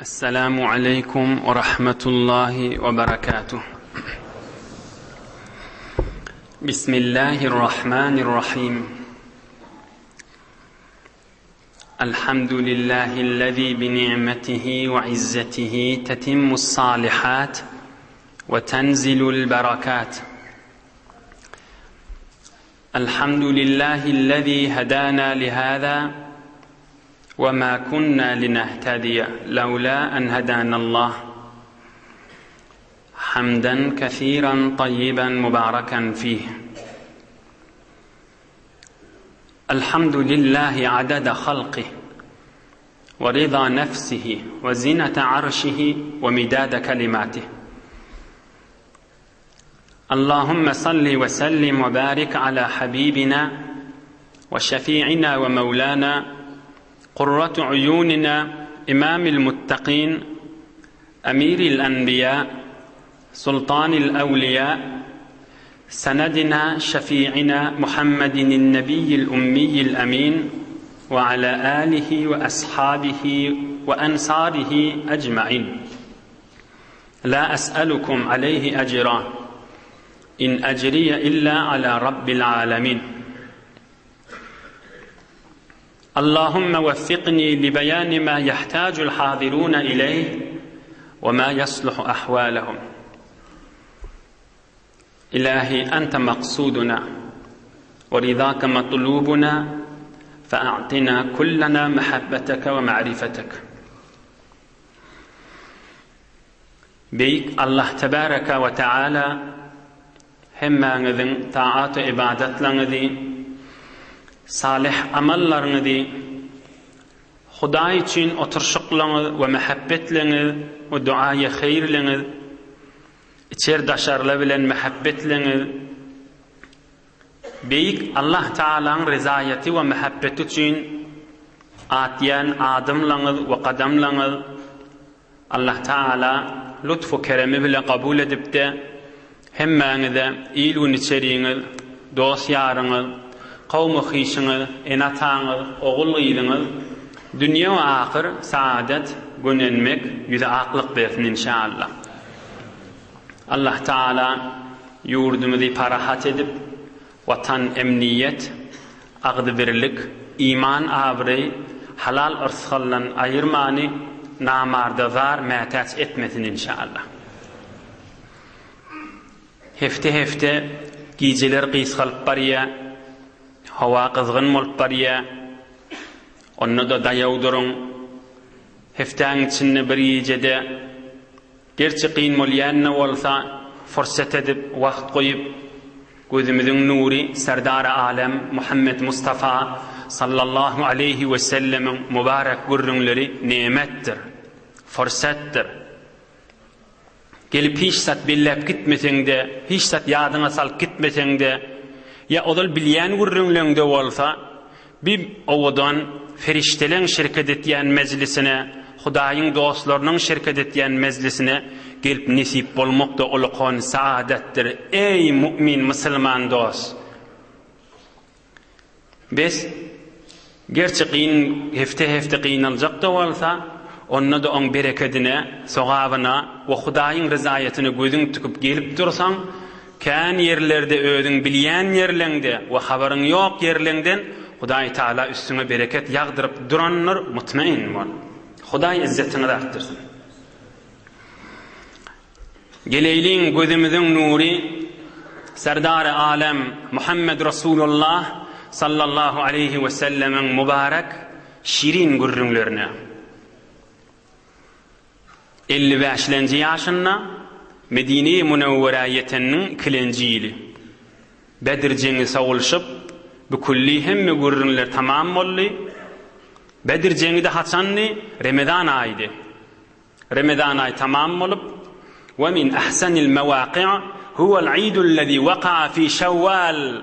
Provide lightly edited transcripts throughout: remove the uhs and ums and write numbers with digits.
السلام عليكم ورحمة الله وبركاته. بسم الله الرحمن الرحيم. الحمد لله الذي بنعمته وعزته تتم الصالحات وتنزل البركات. الحمد لله الذي هدانا لهذا وما كنا لنهتدي لولا أن هدانا الله. حمدا كثيرا طيبا مباركا فيه. الحمد لله عدد خلقه ورضا نفسه وزنة عرشه ومداد كلماته. اللهم صل وسلم وبارك على حبيبنا وشفيعنا ومولانا قرة عيوننا إمام المتقين أمير الأنبياء سلطان الأولياء سندنا شفيعنا محمد النبي الأمي الأمين وعلى آله وأصحابه وأنصاره أجمعين. لا أسألكم عليه أجرا إن أجري إلا على رب العالمين. اللهم وفقني لبيان ما يحتاج الحاضرون إليه وما يصلح أحوالهم. إلهي أنت مقصودنا ورضاك مطلوبنا، فأعطنا كلنا محبتك ومعرفتك. بيك الله تبارك وتعالى همّا نذن طاعات عبادت لنذي salih amallarını Huda için oturşuqlarını ve mehabbetlerini ve duaya hayırlarını içerdaşarla bilen mehabbetlerini beyik Allah Teala'nın rızayeti ve mehabbeti için atiyen adımlarını ve kadamlarını Allah Teala lütfu keremi bile kabul edip de hemmenize iyiliğin içeriğini, dost yarını, kavmu xişini, enatağını, oğul iyiliğini, dünya ve ahir saadet günenmek, yüze aklık versin inşallah. Allah Teala yurdumuzu parahat edip, vatan emniyet, ağdı birlik, iman avrey, halal ırsıqallan ayırmani, namardazar mehtaç etmesin inşallah. Hefte giyceler qiyskalıp bariya, hava kızgın olup bariya, onu da dayavdurun. Hefteğin içinde bir yiyecede gerçi qiyin molyanna olsa fırsat edip, vakt koyup gözümüzün nuri Serdar-ı Alem Muhammed Mustafa sallallahu aleyhi ve sellemin mübarek gurrunları nimettir, fırsattır. Gelip hiç sat billep gitmesen de, hiç sat yadına sal gitmesen de, ya odal bilyen gurrunlığında olsa, bir ovadan feriştelerin şirket ettiyen meclisine, Hudayın dostlarının şirket ettiyen meclisine gelip nisip olmak da olukon saadettir. Ey mümin, Müslüman dost! Biz gerçi qiyin, hefte qiyinalacak da olsa, onunla da on bereketine, sogabına ve Hudayın rızayetine gözün tıkıp gelip dursan, kan yerlerde ödün bilyen yerlerde ve haberin yok yerlerinden Huday Teala üstüne bereket yağdırıp duranlar mutmain var. Huday izzetini de arttırsın. Geleyliğin gözümüzün nuri Serdar-ı Alem Muhammed Resulullah sallallahu aleyhi ve sellemin mübarek şirin gurrunlarına 55. yaşında Medine-i Münevverayeten'nin 2. yılı Bedir cengi savulşup bu kulli hemmi gurrunlar tamam oldu. Bedir cengi de haçanlı Ramazan ayıydı. Ramazan ayı tamam olup ve min ahsanil mevaqi' huvel idüllezî vaka'a fi Şevval.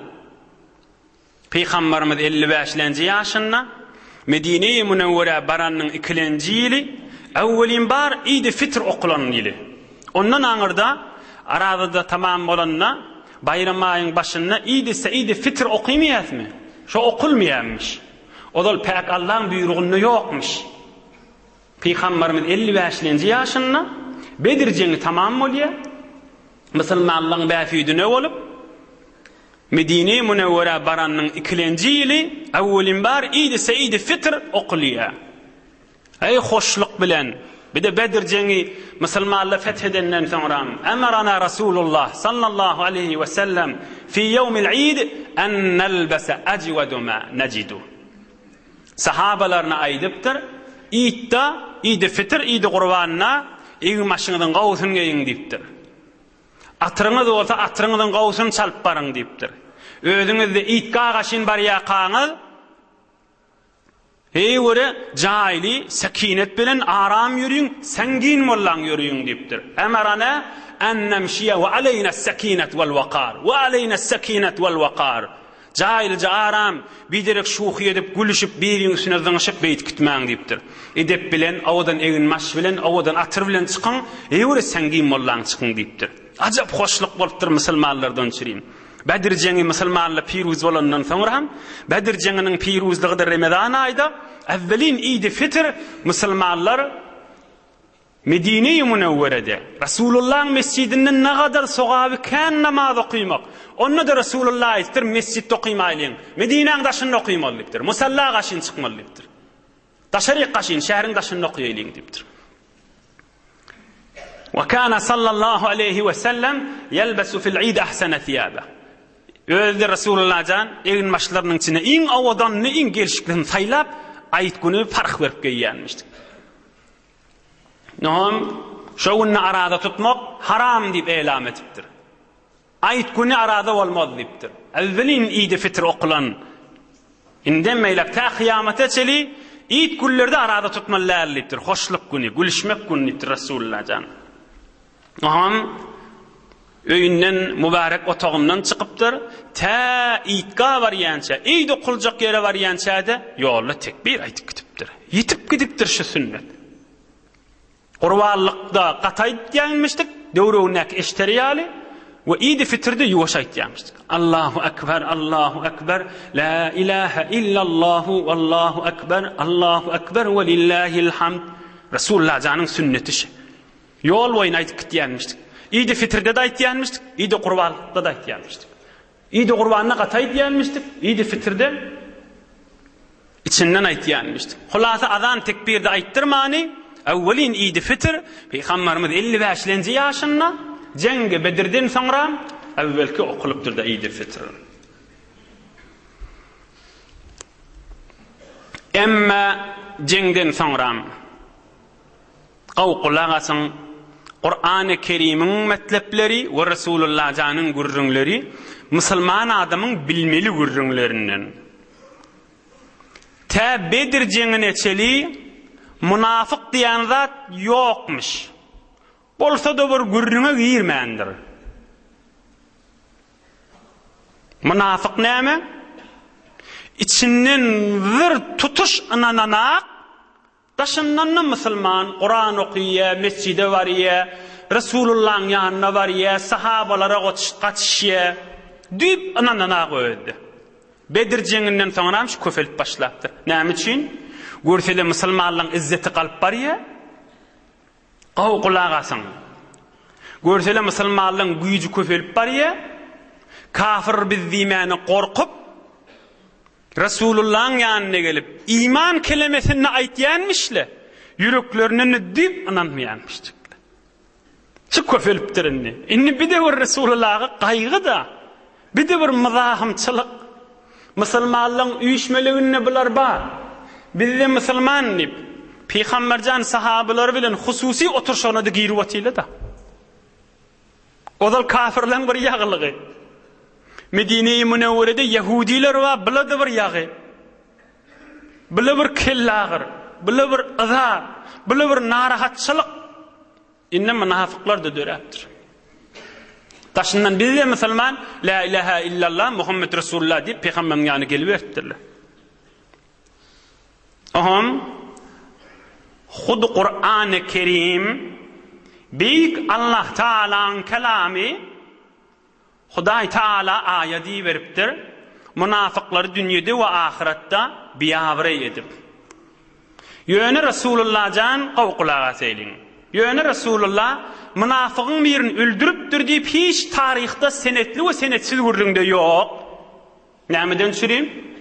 Peygamberimiz 55. yaşında Medine-i Münevvere baranın 2. yılı evvelin bar İd-i Fitr okulan yılı. Ondan anırda arada tamam olanla bayram ayın başında İd-i Fitr okumayız mı? Şu okulmayalmış. O da pek Allah'ın buyruğunu yokmuş. Peygamberimiz 55-nji ýaşynda Bedir jeňi tamam bolýar. Musulmanlaryň bäfidine bolup Medine Munawwara baranyň 2-nji ýyly awwelin bar Eid-i Said-i Fitr okulýar. Ey hoşluk bilen bir de Bedir jeňi musulmanlar fethedenden soňra emarana Rasulullah sallallahu aleyhi ve sellem fi yawmil Eid an nalbasa ajwadu ma najidu. Sahabalarına aýdypdyr, Eid-i Fitr, Eid-i Gurbanyna eň maşynyň gawsyny giýin diýipdir. Atyryňyz bolsa atyryňyň gawsyny çalyp baryň diýipdir. Özüňizde Eidga gaşyn barýa kaňyz Eýwere jaýly sakinet bilen aram ýürüň, sengin bollan ýürüň diýipdir. Emarana an namşiya we aleyna as-sakinet wal waqar. Ve aleyna as-sakinet wal waqar. Jaýly aram biderek şuhy edip gülüşip biriň üstüne zyňşyp beýt gitmäň diýipdir. Edep bilen awadan egin maş bilen awadan atyr bilen çykyň, eýwere sengin bollan çykyň diýipdir. Ajap hoşluk bolupdyr musulmanlardan çyryň. Bedir jeňi musulmanlar piruz bolandan soňra ham Bedir jeňiniň piruzlygy da Ramazan aýda awvelin Eid-i Fitr musulmanlar Medine-i Munawwarada Rasulullah'ın mescidinden ne kadar soğabı kan namaz okuymak. Onu da Rasulullah aýtdyr mescidde okuymaýlyň. Medine'ň daşynda okuymalydyr. Musalla gaşyn çykmalydyr. Taşaryk gaşyn şäheriň daşynda okuýalyň diýipdir. Wa kana sallallahu aleyhi ve sellem yelbesu fil Eid ahsana thiyaba. Özde Rasulullah jan egin maşlarynyň içine iň awadanny iň gelşiklerini saýlap aýt güni fark berip geýýänmişdi. Nohum şowunny arada tutmak haram diýip elam etipdir. Aýt güni arada bolmaz diýipdir. Awvelin Eid-i Fitr okulan indem meýlep ta kıyamata çeli Eid günlerde arada tutmalar diýipdir. Hoşluk güni, gülüşmek güni diýipdir Rasulullah jan. Nohum öýünden mübarek otagyndan çykypdyr. Ta Eidga barýança, Eid okuljak ýere barýança-da ýolda tekbir aýtyp gidipdir. Yitip gidipdir şu sünnet. Qurbanlykda gataýt diýmişdik, döwrewnek eşteriýaly we Eid-i Fitrde ýuwaş aýtýarmyşdyk. Allahu akbar, Allahu akbar, la ilaha illallah, wallahu akbar, Allahu akbar we lillahil hamd. Rasulullah janyň sünneti şu. Ýol boýuna aýtyp gitýärmişdik. Eid-i Fitrde de aýtýarmyşdyk, Eid-i Qurbanlykda da aýtýarmyşdyk. Eid-i Qurbanyna gataýt diýärmişdik, Eid-i Fitrde içinden aýtýarmyşdyk. Hulasa azan tekbirde aýtdyrmany awwelin Eid-i Fitr Peygamberimiz 55-nji ýaşynda jenge Bedirden soňra awwelki okulypdyr da Eid-i Fitr. Emma jengden soňra gawqulagasyň Qur'an-ı Kerim'in metlepleri ve Resulullah janyň gürrüňleri musulman adamyň bilmeli gürrüňlerinden. Ta Bedir jeňine çeli munafık diýen zat ýokmuş. Bolsa da bir gürrüňe girmändir. Munafık näme? İçinden bir tutuş anananak daşyndan musulman Qur'an okuýa, mescide barýa, Resulullah'ın ýanyna barýa, sahabalara gaçyşýa, düp anananak öýdi. Bedir jeňinden soňra şu köfelip başlapdyr. Näme üçin? Görsele musulmanlaryň izzeti galyp barýa, gawqulagasyň. Görsele musulmanlaryň güýji köfelip barýa, kafir bizdiýmäni gorkup Resulullah'ın ýanyna gelip iman kelimesini aýtýanmışle, yüreklerine dip ananmaýanmışdyk. Şu köfelipdir inni. Inni bir de bir Resulullah'a gaýgy da, bir de bir mızahymçylyk. Musulmanlaryň üýüşmeligine bular bar. Bizde musulman diýip Peygamberjan sahabalar bilen hususi oturşanyny giýip atýlar da. Odal kafirleň bir ýaglygy. Medine-i Munawwarada Yahudiler wa biladi bir ýagy. Bile bir kellagir, bile bir azap, bile bir narahatçylyk. Inne münafıklar da döräpdir. Taşyndan bizde musulman la ilaha illallah Muhammed Resulullah diýip peýgamberiň ýanyna gelip beripdirler. Aham hud Qur'an-ı Kerim büyük Allah Taala'nın kelami Hudaý Taala aýaty beripdir. Munafıklar dünyada we ahirette biýawry edip Yöne Resulullah can qawqulağa seylin. Yöne Resulullah münafıqın birini öldürüpdür diýip hiç tarihte senetli we senetsiz gurrunde yok. Nämeden süreyim?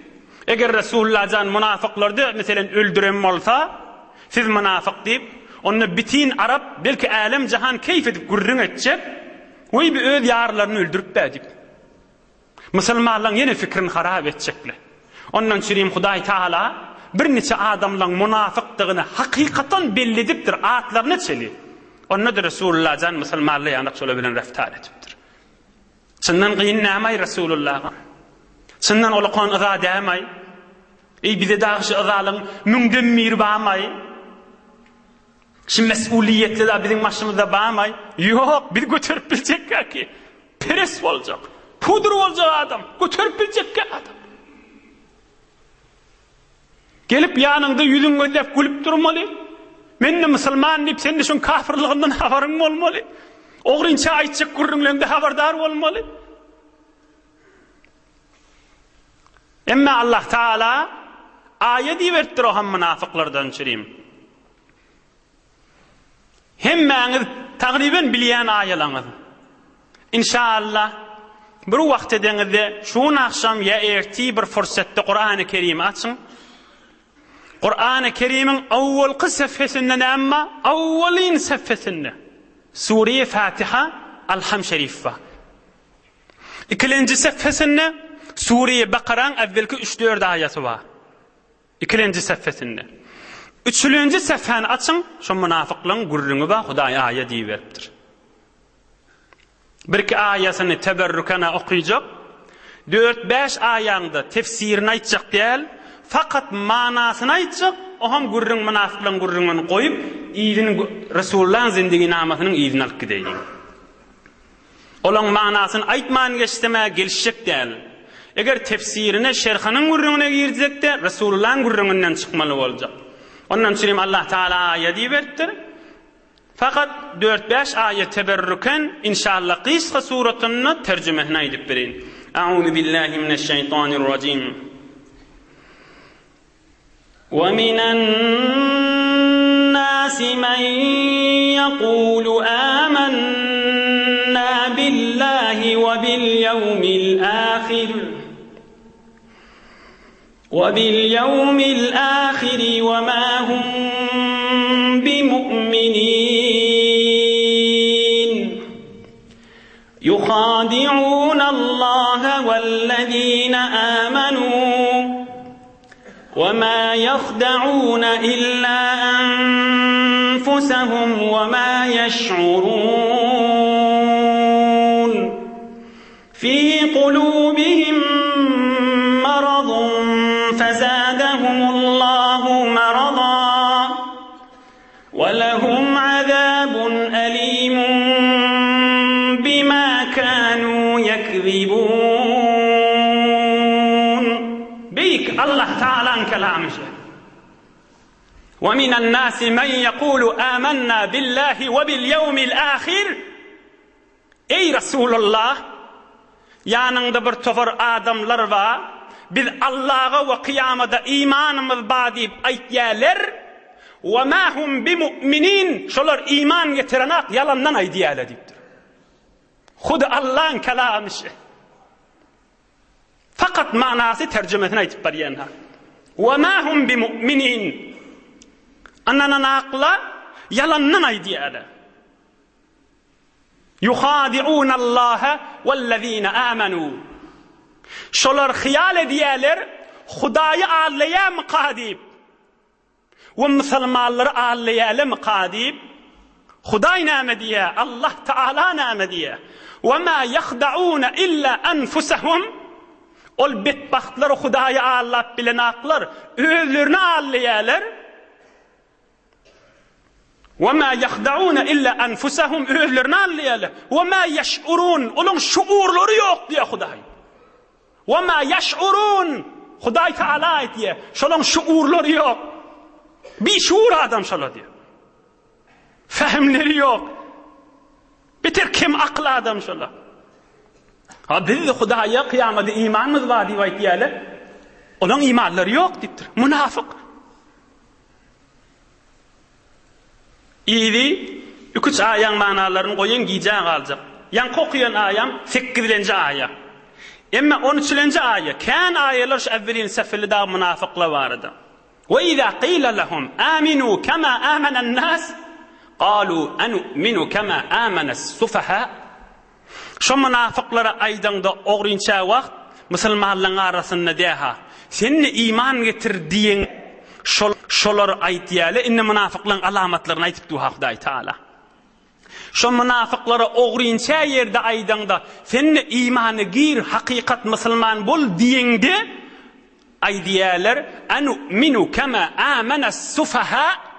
Eger Resulullah can münafıqlardy meselen öldüren bolsa, siz münafık diýip onu bitin Arap belki alem jahan keyf edip gurrun etjek. Oy bir öz ýarlaryny öldürüp bädip. Musulmanlaryň ýene fikrini harap etjekler. Ondan süreyim Hudaý Taala bir neçe adamlaryň münafıkdygyny hakykatan belledipdir, atlaryna çeli. Onda da Resulullah can musulmanlar ýanyk şola bilen raftar etipdir. Şundan gyn näme Resulullah'a? Şundan olaqan ıza dämay. Bize dağışı ızalyň müňden mirbamay. Şu mesuliyetli de bizim başımızda bağmay. Yok, biz götürüp bilecek ki. Peres olacak. Pudur olacak adam. Götürüp bilecek adam. Gelip yanında yüzün gözlep gülüp durmalı. Men de Müslüman deyip sen de şun kafirliğinden haberin olmalı. Oğrunça aytacak gurrunlarında haberdar olmalı. Emma Allah Teala ayeti verttir o ham münafıklardan çüreyim. Hemmäňiz tagriben bilýän aýalaňyz. İnşallah bir wagt edeňizde şuň akşam ýa erti bir fursatda Qur'an-ı Kerim açyň. Qur'an-ı Kerim'in awwalky sefhesinden amma awwalin sefhesinde Sure-i Fatiha Alham Şerif var. İkinci sefhesinde Sure-i Bakara'nın evvelki 3-4 ayeti var. İkinci sefhesinde. Üçüncü sefhani açın, şu münafıklığın gurrunu va Hudaý ayet diýipdir. Bir-iki ayetini teberrükana okuyacak, 4-5 aýanda tefsirini aýtjak diýil, fakat manasyny aýtjak, o ham gurrun münafıklığın gurrununu goýup, ýygyny Resulullah'ın zindigi namasynyň ýygyny alyp gideýin. Olaň manasyny aýtman geçdeme gelişjek diýil. Eger tefsirine, şerhanyň gurrununa girjekde, Resulullah'ın gurrunundan çykmaly boljak. Ondan sonra Allah Teala ayeti verdir. Fakat 4-5 ayet teberrüken inşallah Qisqa suratını tercümehine edip berin. A'udhu billahi mineşşeytanirracim. Ve minen nasi men yaqulu amanna billahi ve bil yevmil ahir. وَبِالْيَوْمِ الْآخِرِ وَمَا هُمْ بِمُؤْمِنِينَ يُخَادِعُونَ اللَّهَ وَالَّذِينَ آمَنُوا وَمَا يَخْدَعُونَ إِلَّا أَنفُسَهُمْ وَمَا يَشْعُرُونَ فِي قُلُوبِهِمْ مرض فزادهم الله مرضا ولهم عذاب أليم بما كانوا يكذبون. بيك الله تعالى كلامه. ومن الناس من يقول آمنا بالله وباليوم الآخر. Ey Resulullah, yanında bir tofar adamlar var. Biz Allah'a ve kıyamada imanımız var deyip aytýarlar. Ve ma hum bimü'minin. Şolar iman getirenak yalandan aytýarlar deyipdir. Huda Allah'ın kelamı. Fakat manası tercümesini aytıp barýan ha. Ve ma hum bimü'minin. Anana nakla yalandan aytýarlar. Yuhadi'un Allaha vellezine amanu. Şolar hiyal edýärler, Hudaýy allaýam qadip. Ve musulmanlary allaýalam qadip. Hudaý näme diýär? Allah Taala näme diýär? Ve ma yahda'una illa anfusahum. Ol betbahtlar Hudaýy allap bilen aklar, özlerini allaýarlar. Ve ma yahda'una illa anfusahum, özlerini allaýarlar. Ve ma yash'urun, olaň şuurlary ýok diýär Hudaý. وَمَا يَشْعُرُونَ Hudaý Taala aýtýar, şolaň şuurlary ýok. Bir şuur adam şola diýär. Fehmleri ýok. Beter kim akly adam şola. Ha biz Hudaýa kıyamada imanymyz bar diýip aýtýarlar. Olaň imanlary ýok diýipdir. Munafyk. İdi 3 ayan manalarını koyun giyeceğin kalacak. Yankı okuyan ayam 8. aya. Emma 13. aya. Kan ayalar şu evvelin sefili daha münafıkla vardı. Ve izâ qîle lehum âminû kemâ âmenen nâs قالوا أنؤمن كما آمن السفهاء. Şu münafıklara aydanda oğrinça vakt Müslümanların arasında deha seni iman getir diyen şolar aytiyali inne münafıkların alamatlarını aytıp duha Huday Taala. Şu münafıklara oğrinça yerde aydanda seni imanı gir hakikat Müslüman bol diyende aydiyalar enu'minu kema amene sufaha.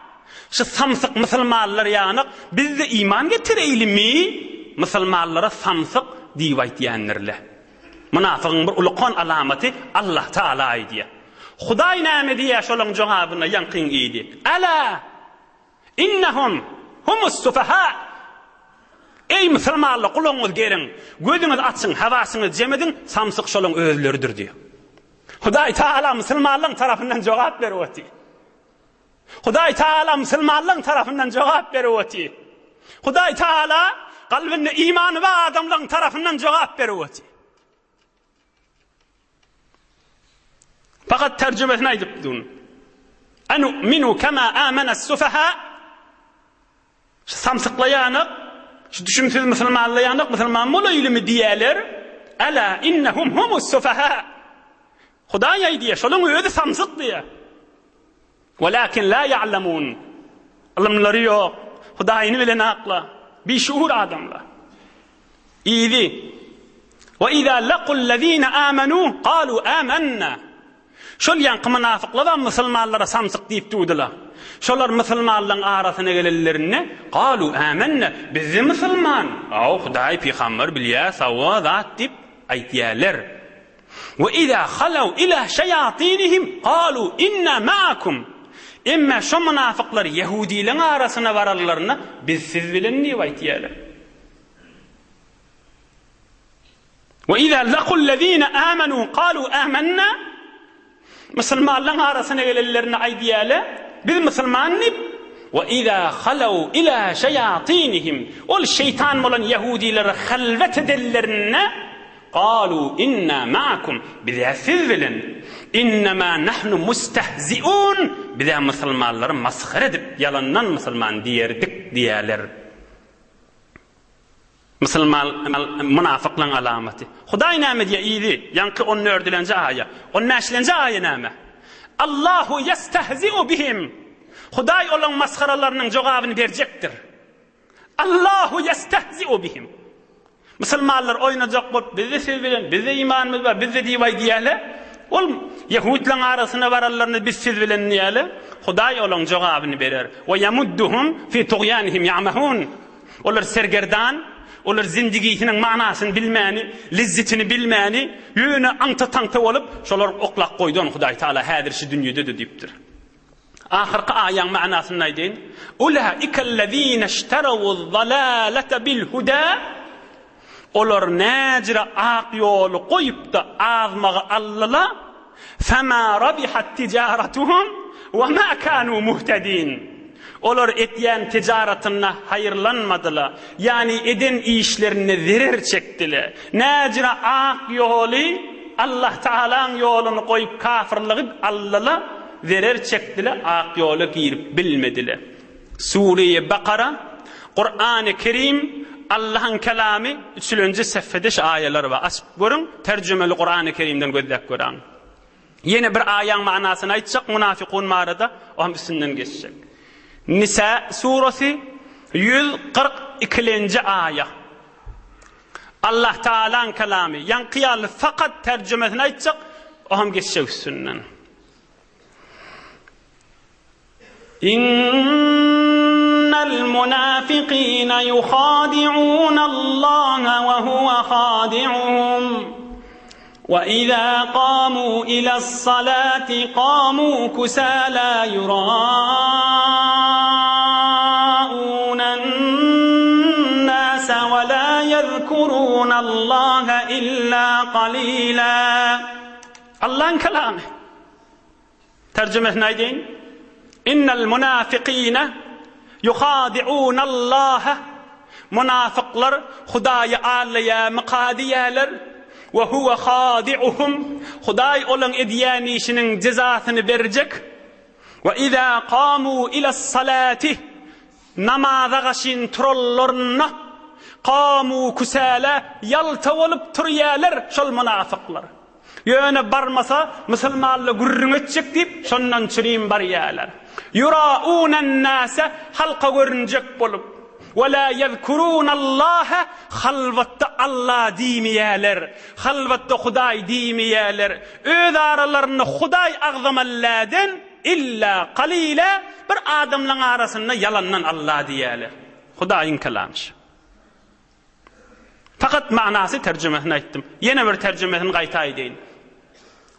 Şu samsık Müslümanlar yanık biz de iman getireyli mi? Müslümanlara samsık divayt diyenlerle. Münafıkın bir ulukon alameti Allah Teala aydiye. Huday nâme diye şolun cevabına yankın iyiydi. Ala innehum humus sufaha. Ey Müslümanlar kulağınız gerin. Gözünüz açsın, havasınız cemedin, samsık şolun özleridir diyor. Huday Teala Müslümanların tarafından cevap veriyor. Huday Teala Müslümanların tarafından cevap veriyor. Huday Teala kalbinde imanı ve adamların tarafından cevap veriyor. Fakat tercümesine edip durun. Enu'minu kema âmenes sufaha. Samsıklayanık, düşünsüz Müslümanlayanık, Müslüman molu ilmi diyeler. Ela innehum humus sufaha. Huday diye, şolun özü samsık diye. Walakin la ya'lamun. Alımları yok. Hudayını bilen akla. Bir şuur adamla. İyiydi. Ve izâ lequllezîne âmenû kâlu âmennâ. Şol yankı münafıklar ve Müslümanlara samsık deyip durdular. Şolar Müslümanların arasına gelirlerine kâlu âmennâ. Bizi Müslüman. Huday peygamber bilya savva zat deyip aytiyalar. Ve izâ khalav ilâ şeyatînihim kâlu inna ma'akum. Emme şu münafıklar Yahudilerin arasına vararlarına biz siz bilen ne aytiyalar. Ve izâ lequllezîne âmenû kâlu âmennâ. Müslümanların arasına gelirlerine aytiyalar biz Müslüman nip. Ve izâ khalav ilâ şeyatînihim. Ol şeytan olan Yahudilere halvet edellerine قالوا إنا معكم بذا سذلن إنما نحن مستهزئون بذا مسلمانların maskara edip yalandan Müslüman diyerdik diyeler. Müslüman münafıklığın alameti. Huday nâme diye iyiydi. Yankı 14. aya. 15. aya nâme. Allahu yestehzi'u bihim. Huday olan maskaralarının cevabını verecektir. Allahu yestehzi'u bihim. Müslümanlar oynayacak bulup bizi siz bilen, bize imanımız var, bize divay diyele. Oğlum Yahudilerin arasına vararlarını biz siz bilen diyele. Huday olan cevabını verir. Ve yamudduhum fi tuğyanihim ya'mahun. Onlar sergerdan, onlar zindigisinin manasını bilmeni, lezzetini bilmeni, yönü antı olup şolar oklak koyduğun Huday Teala hadir şu dünyada da deyiptir. Ahirki ayan manasını neydeyin? Ulaikellezine işteravu'z-zalâlete bil-huda. Olar necre ak yolu koyup da azmağı allala fema rabihat ticaretuhum ve ma kanu muhtedin. Olar etyen ticaretine hayırlanmadılar. Yani eden işlerine zirir çektiler. Necre ak yolu Allah Teala'nın yolunu koyup kafirliği allala zirir çektiler. Ak yolu girip bilmediler. Sure-i Bakara, Kur'an-ı Kerim Allah'ın kelamı 3. seffede ayeler var. Açıp görün, tercümeli Kur'an-ı Kerim'den gözlek görün. Yine bir ayan manasını aytacak, münafıkun mağarada, o hem üstünden geçecek. Nisa suresi 142. aya. Allah Teala'nın kelamı, yankıyalı fakat tercümesini aytacak, o hem geçecek üstünden. المنافقين يخادعون الله وهو خادعهم وإذا قاموا إلى الصلاة قاموا كسالى يراءون الناس ولا يذكرون الله إلا قليلا. Allah'ın kelamı. Tercüme neydin? İnnel münafıkîne yuhadi'unallaha münafıklar Hudaýy allaya maqadiyalar ve huve hadi'uhum Hudaý olan edýän işiniň cezasyny berjek ve izâ qâmû ilas-salati namaza gaşyn turallarına qâmû kusâla yalta bolup turýarlar şol münafıklar ýöne barmasa musulmanly gurrun etjek diýip şondan çyrym barýarlar yuraunan nasa halqa görünjek bolup ve la yezkurunallaha halvatta Allah diýmeýärler halvatta Hudaý diýmeýärler öz aralaryny Hudaý agzamalladan illa qalila bir adamlaryň arasynda yalandan Allah diýärler Hudaýyň kelamı fakat manasy terjemesini aýtdym ýene bir terjemesini gaýta aýdyn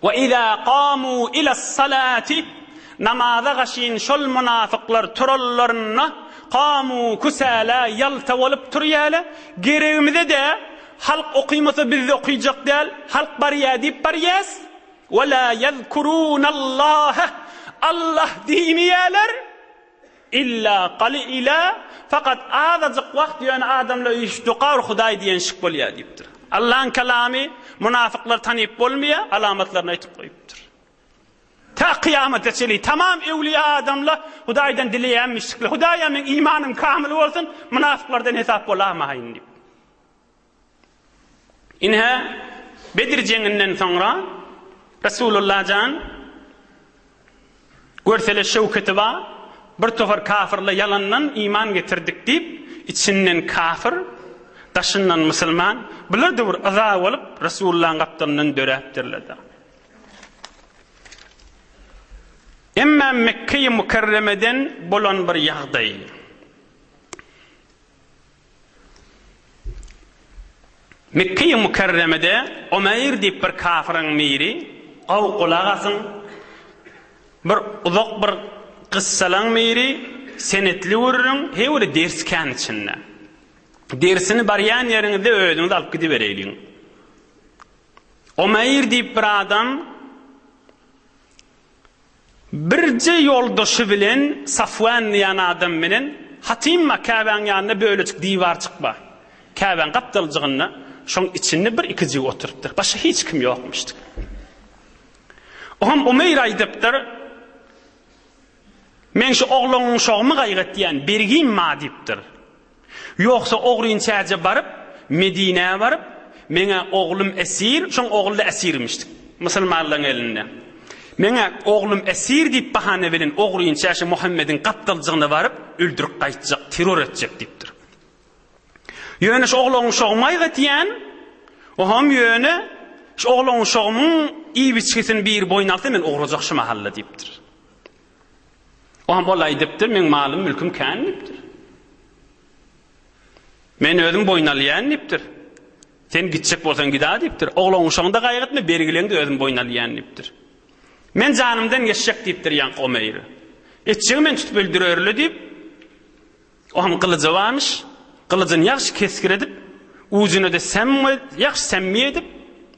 ve izâ qâmû ilas-salati namaza gaşyn şol münafıklar turallarına qâmû kusâla yalta bolup turýarlar geregimizde de halk okymasa biz okuyjak däl halk barýar diýip barýas ve la yezkurunallaha Allah diýmeýärler illa qalila fakat azajyk wagt ýöne adamlar iştiqar Hudaý diýen şik bolýar diýipdir Allah'ın kelamy münafıklar tanyp bolmaýar alamatlaryny aýtyp goýupdyr ta kıyamete çeli tamam evliya adamlar Hudaýdan dileýänmişlikler Hudaýa men imanım kamil bolsun münafıklardan hesap bolamaýyn diýip inha Bedir jeňinden soňra Resulullah jan görsele şewketi ba bir tofar kafirle yalandan iman getirdik diýip içinden kafir daşyndan musulman bular da bir azap bolup Resulullah'ın gapdandan döräpdirler. Emma Mekke-i Mukarremeden bolan bir ýagdaý. Mekke-i Mukarremede Umayr diýip bir kafiriň miri aw gulagasyn bir uzak bir qıssalaň miri senetli urun hewle ders kan içinde. Dersini baryan ýeriňizde özüňiz alyp gidip bereliň. Umayr diýip bir adam birje ýoldaşy bilen Safwan diýen adam bilen Hatim Makaban ýanyna bölecik diýwar çykba. Kaban gapdalçygyna şoň içinde bir ikiji oturupdyr. Başga hiç kim ýokmuşdy. Oňam Umayr aýdypdyr. Men şu ogluň şoňmy gaýgat diýen bergin ma diýipdir. Yoksa oğlun çağca barıp Medine'ye barıp mene oğlum esir şoň oğlu esirmişdik musulmanlaryň elinde mene oğlum esir diýip bahane bilen oğlun çağca Muhammedin gattylçygyna barıp öldürüp gaýtjak terror etjek diýipdir ýöne şu oğluň şoňmy gaýtýan oham ýöne şu oğluň şoňmyň iýbiçkisini bir boýnalsa men oğrajak şu mahalla diýipdir oham bolay diýipdir men malym mülküm kän diýipdir men özüm boýnalýan diýipdir. Sen gitjek bolsaň gida diýipdir. Oglaň uşagyňda gaýgatmy bergileňde özüm boýnalýan diýipdir. Men janymdan geçjek diýipdir ýan Umayr. Etjegi men tutup öldürerli diýip oňam kılıjy barmyş. Kılıjyny ýaşy keskir edip, ujuny da ýaşy semmi edip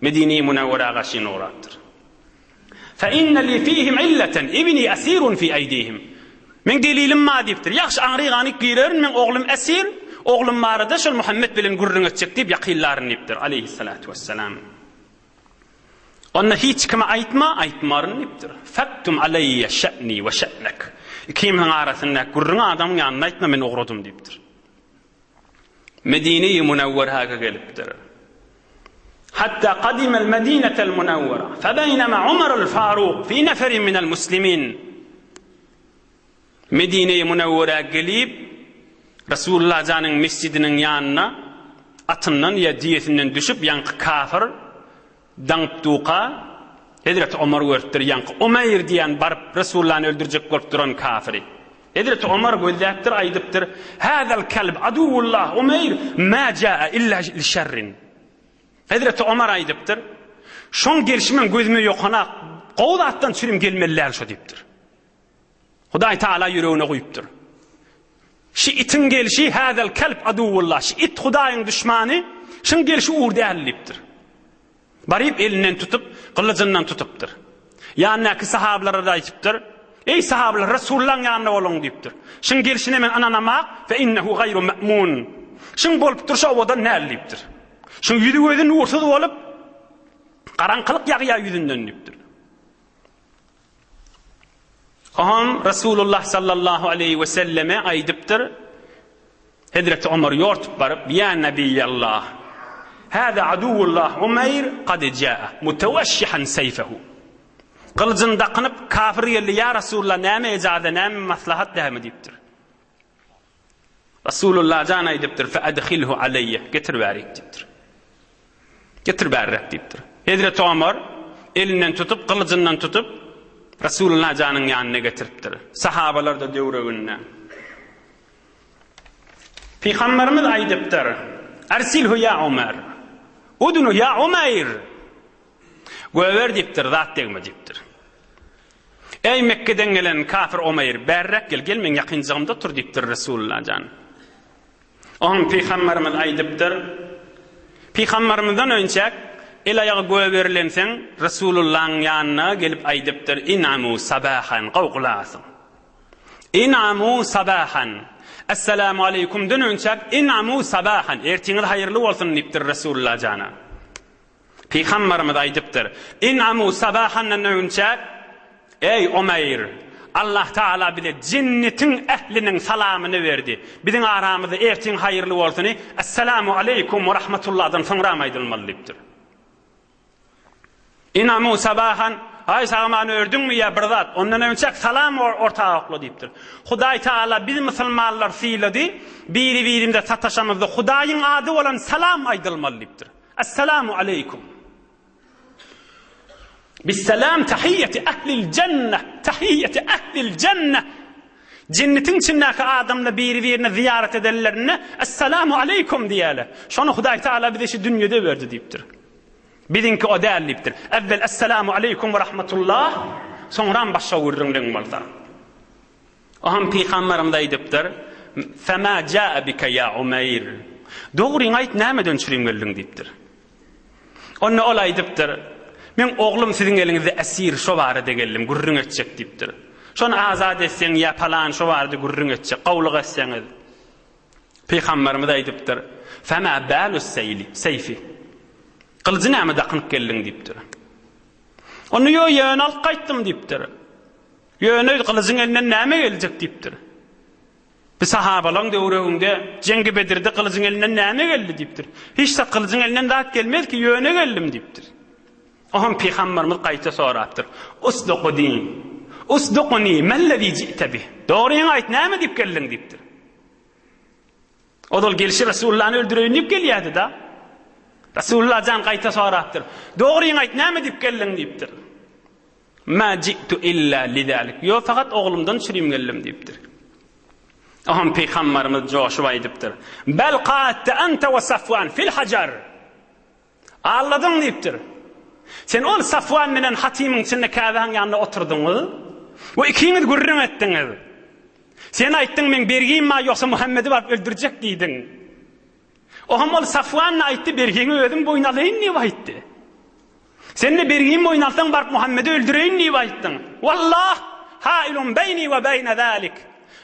Medine-i Munawwara gaşyny uğratdyr. Fa inna li fihim illatan ibni asirun fi aydihim. Men delilim ma diýipdir. Ýaşy aňrygany girerin men oglum esir oğlum marada şol Muhammed bilen gurrun etjek diýip ýakynlaryny ipdir aleyhissalatu vesselam. Onna hiç kime aýtmaryn ipdir. Faktum alayya şa'ni we şa'nak. Ikimiň arasynda gurrun adamyň ýanyna aýtma men ogradym diýipdir. Medine-i Munawwaraga gelipdir. Hatta qadima al-Madinata al-Munawwara fa baynama Umar al-Faruq fi nafarin min al-muslimin. Medine-i Munawwara gelip Resulullah janyň mescidiniň ýanyna atyndan ýa diýetinden düşüp ýanky kafir daňptuqa Hazrat Umar görüpdir ýanky Umayr diýen barıp Resulullah'y öldürjek bolup duran kafiri. Hazrat Umar gözläpdir aýdypdyr: "Hazal kalb aduwullah Umayr ma jaa illa li şerrin." Hazrat Umar aýdypdyr: "Şoň gelişimen gözüme ýokana gowdatdan çürüm gelmelär şo" diýipdir. Hudaý Taala ýüregine goýupdyr. Şi itin gelişi hazal kalb aduwullah. Şi it Hudaýyň düşmany, şoň gelişi uğur dälipdir. Barip elinden tutup, kılıcından tutupdyr. Ýanyňky sahabalara da aýtypdyr: Ey sahabeler, Resulullah'ın yanına olun deyipdir. Şun gelişine men ananamak fe innehu gayru ma'mun. Şun bolup dursa odan närlipdir. Şun yüzü gözün ursuz bolup qaranqılık yağya yüzünden deyipdir. Aham Resulullah sallallahu aleyhi ve selleme aydıptır. Hazreti Ömer yortup barıp ya Nebiyallah, hâzâ aduvullah Umeyr kad câ'a mutevşşihan seyfehu. Kılıcını daqınıp kafir geldi ya Resulullah näme ecada näme maslahat däme deyipdir. Resulullah can aydıptır fe adkhilhu aleyye getir bärik deyipdir. Getir bärik deyipdir. Hazreti Ömer elinden tutup kılıcından tutup Resulullah canın yanına getiripdir. Sahabalar da döwregünne. Peygamberimiz aydıptır. Ersilhu ya Ömer. Udunu ya Umeyr. Göver deyiptir, zat degme deyiptir. Ey Mekke'den gelen kafir Umeyr, berrak gel men yakınjığımda tur deyiptir Resulullah can. Onun Peygamberimiz aydıptır. Peygamberimizden önce el ayağı göverilsen Resulullah'ın yanına gelip aydıptır. İn'amu sabahan qawqlasın. İn'amu sabahan. Esselamu aleyküm dönünçak in'amu sabahan. Ertiniz hayırlı olsun deyiptir Resulullah cana. Peygamberimiz aydıptır. İn'amu sabahan dönünçak ey Umeyr, Allah Teala bile cennetin ehlinin salamını verdi. Bizim aramızda ertin hayırlı olsun. Esselamu aleyküm ve rahmetullah'dan sonra maydılmalı deyiptir. İn'amu sabahan. Hay sağman ördün mü ya birzat? Ondan önce salam ortağıklı deyiptir. Huday Teala biz Müslümanlar fiiledi. Biri-birimde sataşamızda Hudayın adı olan salam aydılmalı deyiptir. Esselamu aleyküm. Bisselam tahiyyeti ehlil cennet. Tahiyyeti ehlil cennet. Cennetin içindeki adamla biri-birine ziyaret ederlerine Esselamu aleyküm diyeler. Şunu Huday Teala bize şu dünyada verdi deyiptir. Bizimki o değerliptir. Evvel esselamu aleyküm ve rahmetullah. Sonra başa vurduğun malda. Aham Peygamberimiz aydıptır. Fema ca'a bike ya Umeyr. Doğru ayet näme dönçürüň geldin deyiptir. Onu olaydıptır. Men oğlum sizin elinizde esir şo barada geldim, gurrun etjek deyiptir. Şonu azad etsen ya falan şo barada gurrun etjek, qawlyk etseňiz. Peygamberimiz aydıptır. Fema balus seyfi. Kılıcı näme daqınıp geldin deyipdir. Onu yöne alıp qaytdım deyipdir. Yöne kılıcın elinden näme geljek deyipdir. Bir sahabalar döwreginde Cengi Bedir'de kılıcın elinden näme geldi deyipdir. Hiç de kılıcın elinden daq gelmez ki yöne geldim deyipdir. Aham Peygamberimiz qayta soraptır. Usduqni mellezi ji'te bih. Doğru ayet näme deyip geldin deyipdir. Odol gelişi Resulullah'ı öldürüyün deyip gelýärdi da. Resulullah can qayta soraptır. Doğru ayet näme deyip geldin deyipdir. Ma ji'tu illa lidalik. Yo faqat oğlumdan çürüyüm geldim deyipdir. Aham Peygamberimiz joşup aydypdyr. Bel qa'atta anta ve Safwan fil hajar. Alladın deyipdir. Sen ol Safwan menen Hatim'in içinde käbäň ýanynda oturdyňyz we ikiniz gurrun etdiňiz. Sen aýtdyň men bergiyim ma ýoksa Muhammedi barıp öldürjek diýdiň. Oham ol Safwan aýtdy bergiňi özüm boýnalayyn diýip aýtdy. Sen de bergiyim boýnalsaň barıp Muhammedi öldüreýin diýip aýtdyň. Wallah hailun beyni we beyne zalik.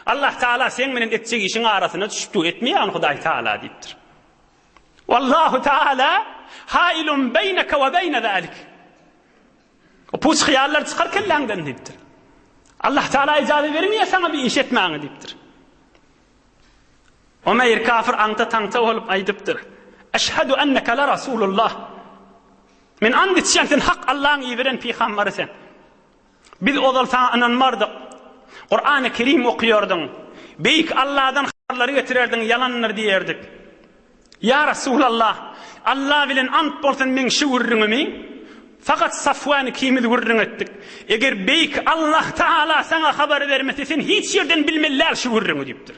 Allah Teala sen menen etjek işiň arasyna düşüpdi etmeýän Hudaý Teala diýipdir. Wallahu Teala hailun beyneke ve beyne zalik. O pus hıyallar çıkar kelläňden diýipdir. Allah Teala icazet vermeýär sana bir iş etmäňi diýipdir. Umeyr kafir anta tanta olup aýdypdyr. Eşhedü enneke la Rasulullah. Men and etýän hak Allah'ın ýiberen peýgamberi sen. Biz odal sana inanmardyk. Kur'an-ı Kerim okuýardyň. Beýik Allah'dan habarlary getirerdin, yalanlar diýerdik. Ya Resulallah, Allah bilen ant bolsun men şu gurruňymy fakat Safwan'ı kimi gurrun etdik. Eger beýik Allah Taala sana habar bermese sen hiç yerden bilmeller şu gurruňy diýipdir.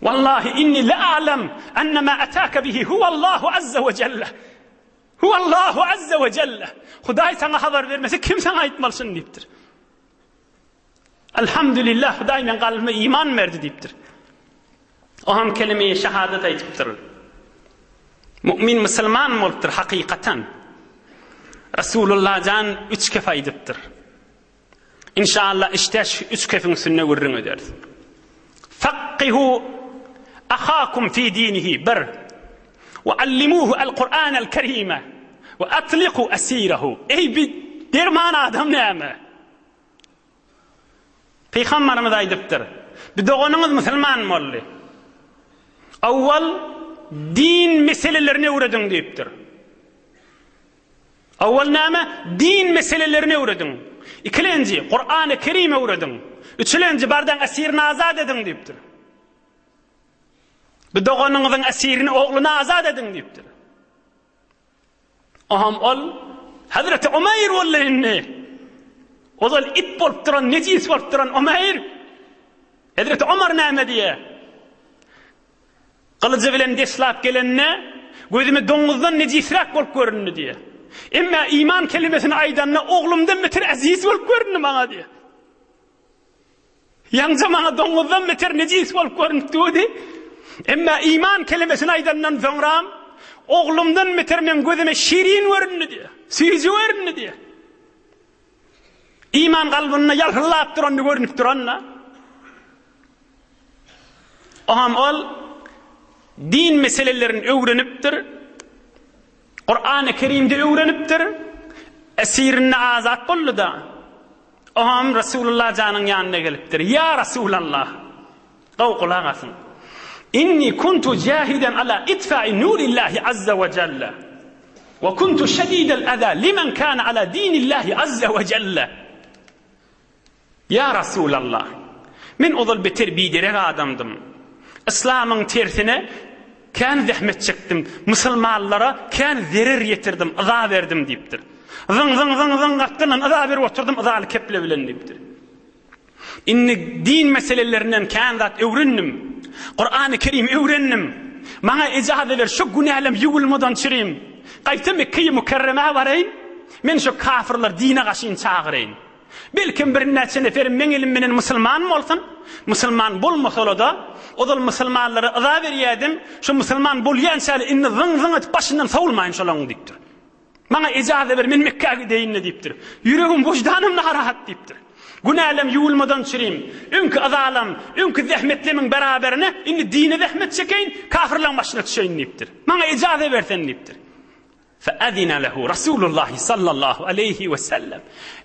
Wallahi inni la a'lam anna ma ataka bihi huwa Allahu azza wa jalla. Huwa Allahu azza wa jalla. Hudaý sana habar bermese kim sana aýtmalsyn diýipdir. Elhamdülillah Hudaý men galbyma iman berdi diýipdir. Oham kelime-i şehadet aýtypdyr. Mümin Müslüman bolupdyr hakykatan. Resulullah can 3 kep aýdypdyr. İnşallah işteş üç kefin sünne gurrun öderiz. Fakkihu ahakum fi dinihi bir ve allimuhu el-Kur'an el-Kerime ve atliku esirehu. Ey bir derman adam neyme? Peygamberimiz aydıptır. Bir doğununuz Müslüman mı oldu? Avval din meselelerini öğredin deyiptir. Avval neyme? Din meselelerini öğredin. İkilenci Kur'an-ı Kerim'i öğredin. Üçülenci bardan esirini azad edin deyiptir. Bir doğununuzun esirini oğluna azad edin deyiptir. Aham ol Hazreti Ömer vallahi o zaman it bolup duran, necis bolup duran Ömer Hazreti Ömer näme diye kılıcı bilen deslap gelenine gözüme domuzdan necisrak bolup göründü diye. Emma iman kelimesini aydanına oğlumdan beter aziz bolup göründü bana diye. Yanca bana domuzdan beter necis bolup göründü diye. Emma iman kelimesini aydandan sonra oğlumdan beter men gözüme şirin göründü diye. Süyücü göründü diye. İman kalbine yalhırlap duranı görünüp duranla. Aham ol din meselelerini öğreniptir. Kur'an-ı Kerim'de öğreniptir. Esirini azat buldu da. Aham Resulullah canın yanına geliptir. Ya Resulallah. Kavkula kasın. İnni kuntu cahiden ala itfa'i nurillahi azza ve celle. Ve kuntu şedidel adha limen kana ala dinillahi azza ve celle. Ya Resulallah, men ozal beter biderek adamdım. İslam'ın tersine kan zahmet çektim. Müslümanlara kan zarar yetirdim, ıza verdim deyiptir. Zın attılan ıza verip oturdum, ızalı keple bilen deyiptir. İnni din meselelerinden kan zat öğrendim. Kur'an-ı Kerim öğrendim. Bana icazet ver, şu günahlarım yugulmadan çüreyim. Qayta Mekke-i Mükerreme varayım. Men şu kafirler dine kaşın çağırayım. Belki bir neçe neferim men elim Müslüman mı olsun? Müslüman bulmasa da o da Müslümanlara ıza veriyedim. Şu Müslüman bulyansa inni zın et başından savulmayın şolan deyiptir. Bana icazet ver, men Mekke'ye gideyim ne deyiptir. Yüreğim vicdanım narahat deyiptir. Günahlarım yuvulmadan çüreyim. Ünkü azalam, ünkü zahmetlemin beraberine inni dine zahmet çekeyim, kafirlerin başına düşeyim deyiptir. Bana icazet versen deyiptir. فَأَذِنَ لَهُ رَسُولُ اللّٰهِ صَلَّى اللّٰهُ عَلَيْهِ وَسَلَّمْ.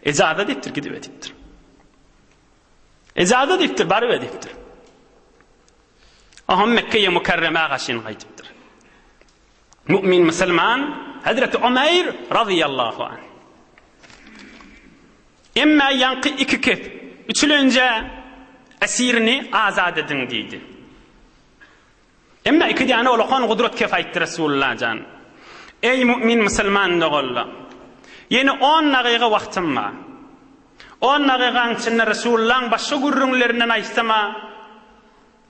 İcazet ettir, gidip ediptir. İcazet ettir, bari ediptir. Aham Mekke'ye Mükerreme kaşın gaytiptir. Mümin Müslüman Hazreti Ömer radıyallahu anh. Emma yankı iki kez, üçülünce esirini azad edin deydi. Emma iki tane olağan kudret kefaytti Resulullah can. Ey mümin Müslüman doğulla. Yeni 10 daqiqa vaktim var. 10 daqiqanın içinde Resulullah'ın başka gurrunlarından aystama.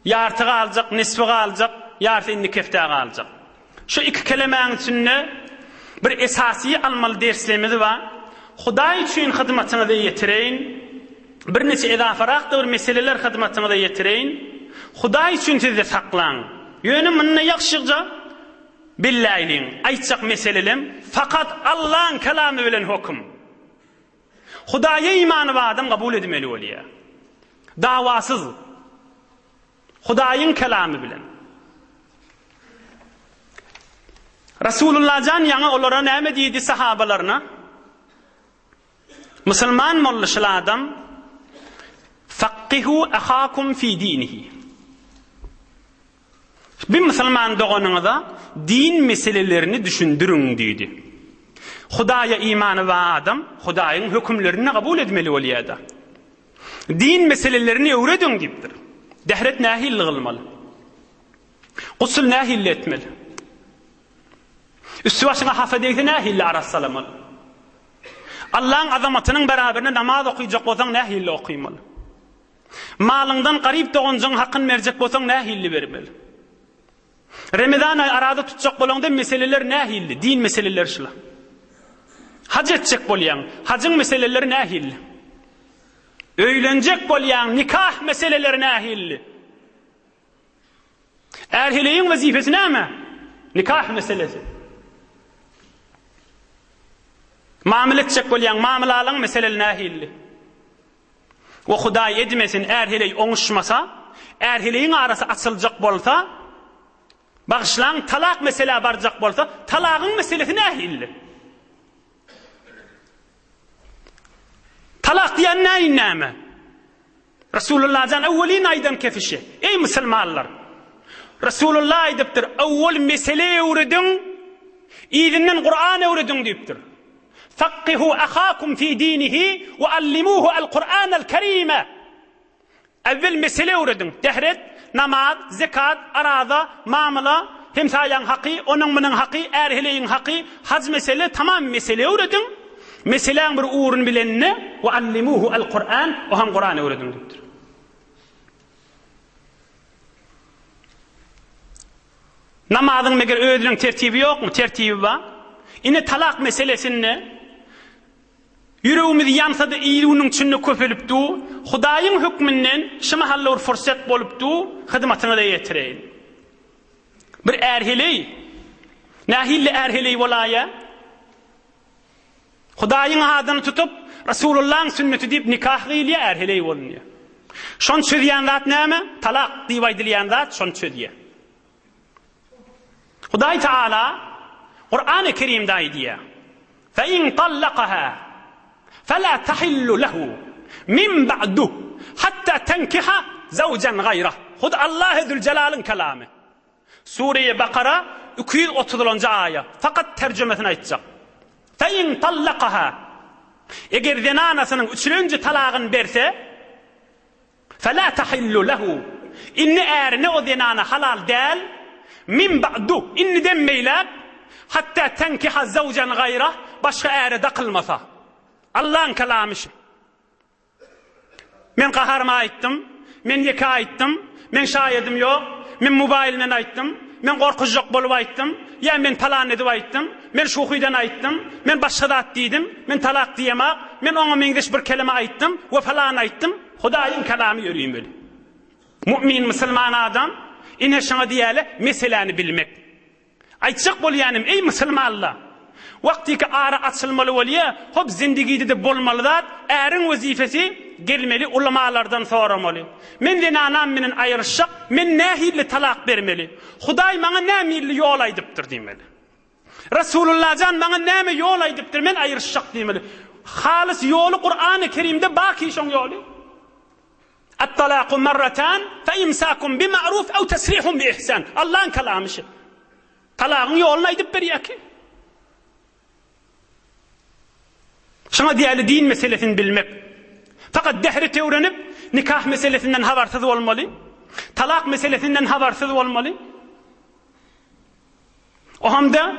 Yartı kalacak, nisfi kalacak, yartı indi kefte kalacak. Şu iki kelimenin içinde bir esasi almalı derslerimiz var. Huday için hizmetine de yetireyin. Bir neçe edafarak bir meseleler hizmetine de yetireyin. Huday için siz de saklan. Yönümünne yakışıkça billahi'nin aytacak meselelerim fakat Allah'ın kelamı bilen hüküm. Hudaya imanı var adam kabul etmeli oluyor. Davasız. Hudayın kelamı bilen. Resulullah can yana onlara näme diýdi sahabalarına? Müslüman mollaşyl adam fakkihu ahakum fi dinihi. Bir Müslüman doğanınıza din meselelerini düşündürün dedi. Hudaya imanı var adam, Hudayın hükümlerini kabul etmeli oluyor da. Din meselelerini öğredin deyiptir. Dehret nahil kılmalı. Gusül nahil etmeli. Üstü başına hafedeydi nahil arassalamalı. Allah'ın azamatının beraberine namaz okuyacak olsan nahil okuymalı. Malından garip doğuncun hakkın verecek olsan nahil vermeli. Ramazan ayı arada tutacak bolanda meseleler nahilli, din meseleleri şula. Hac edecek bolyan, hacın meseleleri nahilli. Öylenecek bolyan, nikah meseleleri nahilli. Erhileyin vazifesi näme? Nikah meselesi. Muamele edecek bolyan, muamelalan meseleleri nahilli. O Hudaý edmesin erheley oňuşmasa, erheleyin arasy açyljak bolsa, bagışlan talak mesele barjak bolsa, talagın meselesi nähilli? Talak diýen näme? Resulullah'dan evvelin aydan kefişi. Ey Müslümanlar! Resulullah aýdypdyr, "Awwal mesele öwredin, izinden Kur'an öwredin" diýipdir. "Fakkihu ahakum fi dinihi ve allimuhu al-Qur'anal Kerime." Evvel mesele öwredin. Tehret, namaz, zekat, arada, mamala, hemsayan haqqy, onun bunun haqqy, erheleyin haqqy, hac mesele, tamam mesele öwredin. Meselen bir uğrun bilenine ve allimuhu al-Qur'an, o ham Kur'an öwredin diýipdir. Namazın meger ödünün tertibi yok mu? Tertibi var. Ine talak meselesini yüreğimiz yansa da iyiliğinin içinde köpelipdi. Hudaýyň hükmünden şu mahallor fursat bolupdy, hyzmatyna da ýetireýin. Bir erheley, nahille erheley bolaya, Hudaýyň adyny tutup, Resulullah'ın sünneti diýip nikah gylýar, erheley bolýar. Şon söýýän zat näme? Talak diýip aýdylýan zat şon söýýär. Hudaý Taala Kur'an-ı Kerim'de aýdýar: "Fe in tallaqaha fela tahillu lehu min ba'du hatta tankiha zawjan gayra." Hud Allah Zülcelal'ın kelamı. Sure-i Bakara 230-njy aýat. Fakat terjemesini aýtjak. "Fe in tallaqaha" eger zenanasynyň 3-nji talagyny berse, fela tahillu lehu inni erine o zenana halal däl. Min ba'du inni demmeylep hatta tenkiha zawjan gayra başka ere da kılmasa. Allah'ın kelamı. Men qaharma aýtdym, men ýeke aýtdym, men şaýedym ýok, men mobaýlydan aýtdym, men gorkujak bolup aýtdym, ýa men talan edip aýtdym, men şuhydan aýtdym, men başga zat diýdim, men talak diýemek, men oňa meňdeş bir kelime aýtdym we falan aýtdym. Hudaýyň kelamy ýörüýin beli. Mümin musulman adam ine şana diýäle meseleni bilmek. Aýtjak bolýanym ey musulmanlar. Wagtyky ara açylmaly bolýa, hop zindagide de bolmaly zat, äriň wezifesi gelmeli ulamalardan soramaly. Men zenanam menen aýryşak, men nähili talak bermeli. Hudaý maňa näme ýol aýdypdyr diýmeli. Resulullah'dan maňa näme ýol aýdypdyr, men aýryşak diýmeli. Halis ýoly Kur'an-ı Kerim'de baki şoň ýoly. "At-talaqu marratan fa imsakun bi ma'ruf aw tasrihun bi ihsan." Allah'ın kelamı. Talagyň ýolyny aýdyp berýär ki. Şuna diýäli din meselesini bilmek. Fakat dehri öwrenip nikah meselesinden habarsyz bolmaly. Talak meselesinden habarsyz bolmaly. O hamda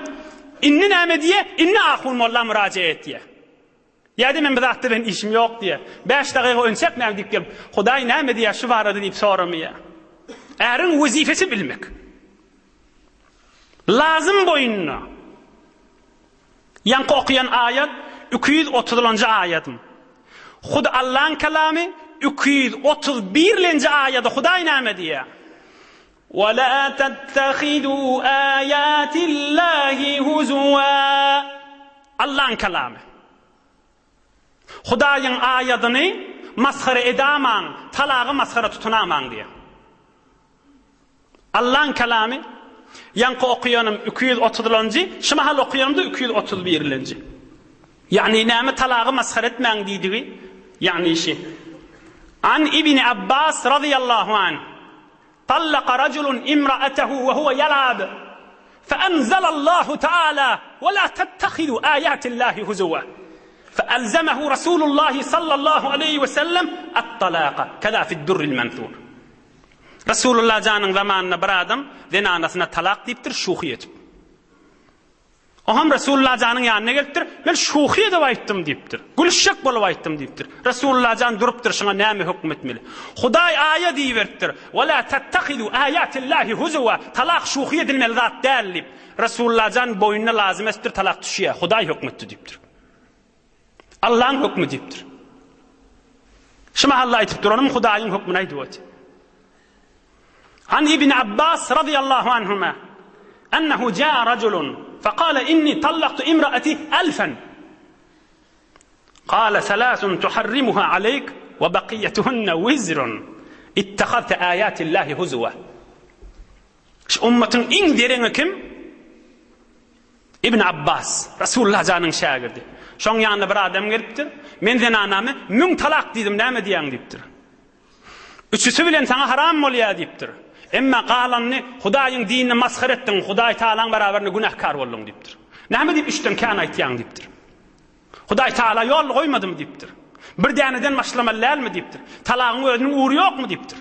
inni näme diýe, inni ahul molla mürajaat diýe. Ýa-da men bu zatda ben işim ýok diýe. 5 dagyga öňçek näme diýip, Hudaý näme diýär şu barada diýip soramýar. Äriň wezifesi bilmek. Lazım boyunna. Ýanky okuyan aýat 230-njy aýatym. Hud Allah'ın kelamı 231-nji aýatda Hudaý näme diýär? "Wa la tattakhidhu ayatillahi huzwa." Allah'ın kelamı. Hudaýyň aýatyny maskara edamaň, talagy maskara tutunamaň diýär. Allah'ın kelamı ýanky okuýanym 230-njy, şumahal okuýanym da 231-nji. Yani näme talagy maskara etmäň diýdigi? Yani şi. An İbn Abbas radıyallahu an. Tallaqa rajulun imra'atahu ve huwa yal'ab. فأنزل الله تعالى ولا تتخذوا آيات الله هزوا فألزمه رسول الله صلى الله عليه وسلم الطلاق كذا في الدر المنثور. رسول الله جانın zamanına bir adam zenanasına talak deyipdir, şuhy etip. O ham Resulullah janın ýanyna gelipdir, men şuhy edip aýtdym diýipdir. Gülüşek bolup aýtdym diýipdir. Resulullah jan durupdyr, şoňa näme hukm etmeli? Hudaý aýat diýipdir. "Wa la tattakhidhu ayatillahi huzwa." Talak şuhy edilmeli zat däl diýip. Resulullah jan boyuna lazım etdir talak düşýär. Hudaý hukm etdi diýipdir. Allah'ın hukmu diýipdir. Şuma Allah aýtyp duranym Hudaýyň hukmuna aýdyp. An İbn Abbas radıyallahu anhuma أنه جاء رجل فقال إني طلقت امرأتي 1000. قال 3 تحرمها عليك Ve bakiyetuhunne vizrun. İttehazte ayatillahi huzwa. Şu ummetin en dereni kim? İbn Abbas, Resulullah canın şagirdi. Şoň ýanyna bir adam gelipdir. Men sen anamy 1000 talak diýdim, näme diýäň diýipdir. Üçüsü bilen sana haram bolýar diýipdir. Emma galanny Hudaýyň dinini maskar etdiň, Hudaý Taalaň baraberinde günahkar boldun diýipdir. Näme diýip üçden kan aýtýaň diýipdir. Hudaý Taala ýol goýmadymy diýipdir. Bir däneden başlamalarmy diýipdir. Talagyň özüniň uğru ýokmy diýipdir.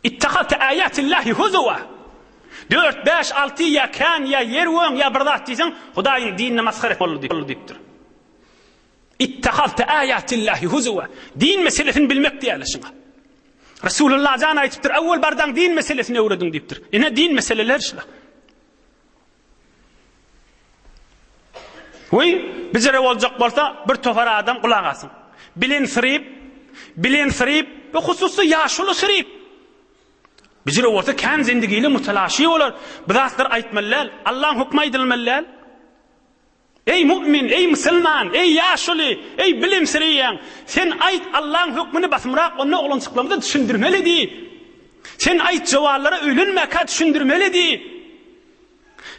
İttehazte ayatillahi huzwa. 4, 5, 6 ya kan ya yerwön ya birdat diýsen Hudaýyň dinini maskar etdi diýipdir. İttehazte ayatillahi huzwa. Din meselesini bilmek diýerler şuna. Resulullah jan aýtypdyr, awwal bardan din meselesini öwrediň diýipdir. Ene din meseleler şula. Huy, bizere boljak bolsa bir tofar adam kulak asyn. Bilen sirip, we hususy ýaşuly sirip. Bizere bolsa kan zindigiyle mutalaşy bolar. Bizatlar aýtmalar, Allahyň hukmy edilmeler. Ey mümin, ey musulman, ey ýaşuly, ey bilim siriýän, sen aýt Allahyň hukmyny basmyrak onu oglançyklamada düşündirmelidi. Sen aýt jowalara öýlenmäkä düşündirmelidi.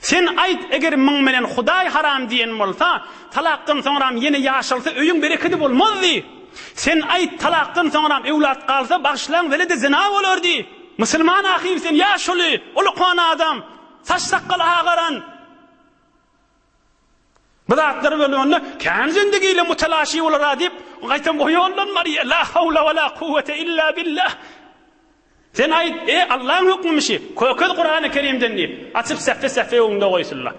Sen aýt eger müň menen Hudaý haram diýen bolsa, talakdan soňram ýene ýaşalsa öýüň bereketi bolmazdy. Sen aýt talakdan soňram ewlat galsa bagşlaň welede zina bolardy. Musulman ahim sen ýaşuly, ulukwan adam, saç sakal agaran. Bizatlar bölümünde kan zindigiyle mutalaşy bolar diýip, gaýtan boýanlanmar. La hawla we la kuvvete illa billah. Sen aýt, Allahyň hukmymyşy, kökül Qur'an-ı Kerimden diýip, açyp sähfe öňünde goýsunlar.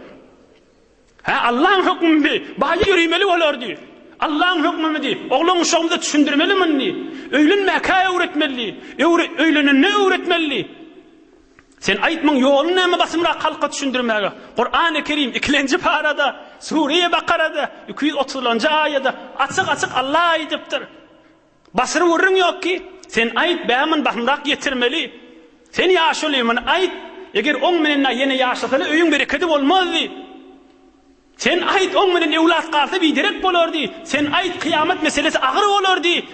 Ha, Allahyň hukmy, baýa ýürümeli bolar diýip. Allahyň hukmy diýip, oglan uşagymyza düşündirmeliminni? Öýlenmäkä öwretmeli? Öýlenenne öwretmeli? Sen aýtmaň ýolun näme basymrak halka düşündirmäge. Qur'an-ı Kerim 2-nji parada, Sure-i Bakarada 230-njy aýada açyk Allah aýdypdyr. Basyry wurrun ýok ki, sen aýt bämin basymrak getirmeli. Sen ýaşulyman aýt, eger oň menen ýene ýaşasy öýüň bereketi bolmazdy. Sen aýt oň menen ewlat galsa biderek bolardy. Sen aýt kıyamet meselesi agyr bolardy.